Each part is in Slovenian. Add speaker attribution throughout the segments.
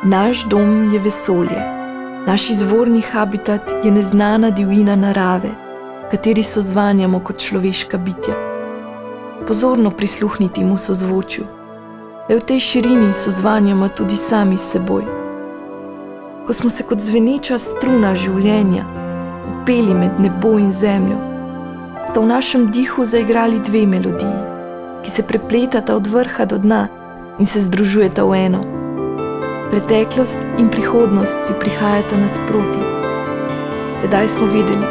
Speaker 1: Naš dom je vesolje, naš izvorni habitat je neznana divjina narave, kateri sozvanjamo kot človeška bitja. Pozorno prisluhniti mu sozvočju, le v tej širini sozvanjamo tudi sami s seboj. Ko smo se kot zveneča struna življenja upeli med nebo in zemljo, sta v našem dihu zaigrali dve melodiji, ki se prepletata od vrha do dna in se združujeta v eno. Preteklost in prihodnost si prihajata nasproti. Tedaj smo vedeli,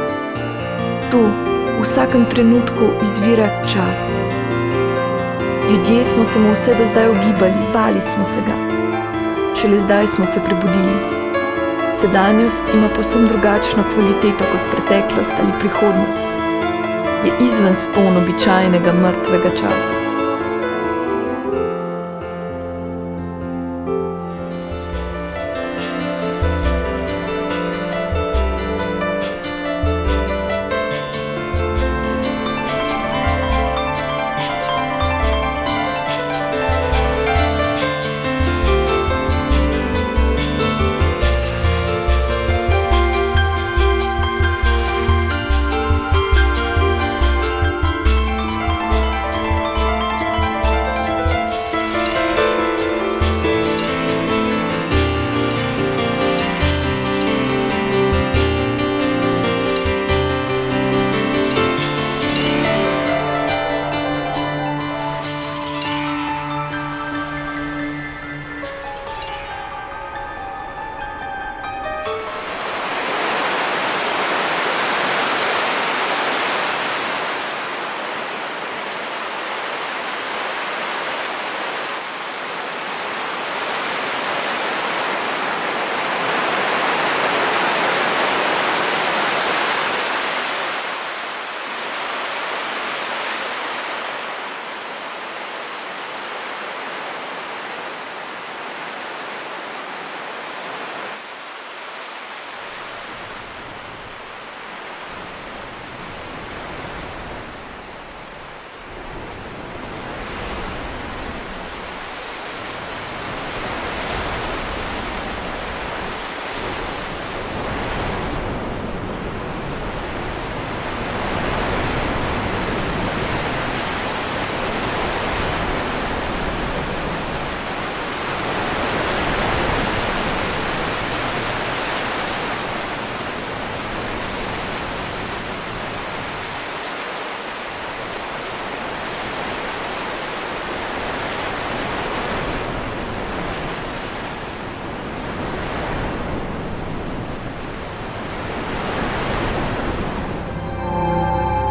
Speaker 1: tu v vsakem trenutku izvira čas. Ljudje smo se mu vse do zdaj ogibali, bali smo se ga. Šele zdaj smo se prebudili. Sedanjost ima povsem drugačno kvaliteto kot preteklost ali prihodnost. Je izven spon običajnega mrtvega časa.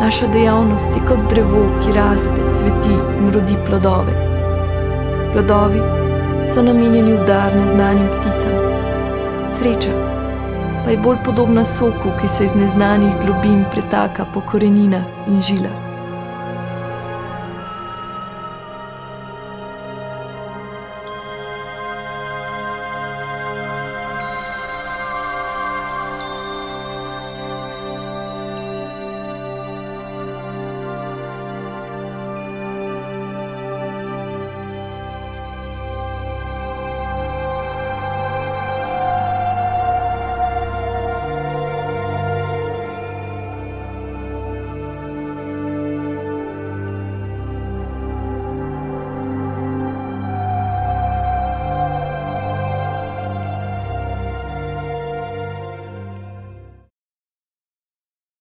Speaker 1: Naša dejavnost je kot drevo, ki raste, cveti in rodi plodove. Plodovi so namenjeni v dar neznanim pticam. Sreča pa je bolj podobna soku, ki se iz neznanih globin pretaka po koreninah in žilah.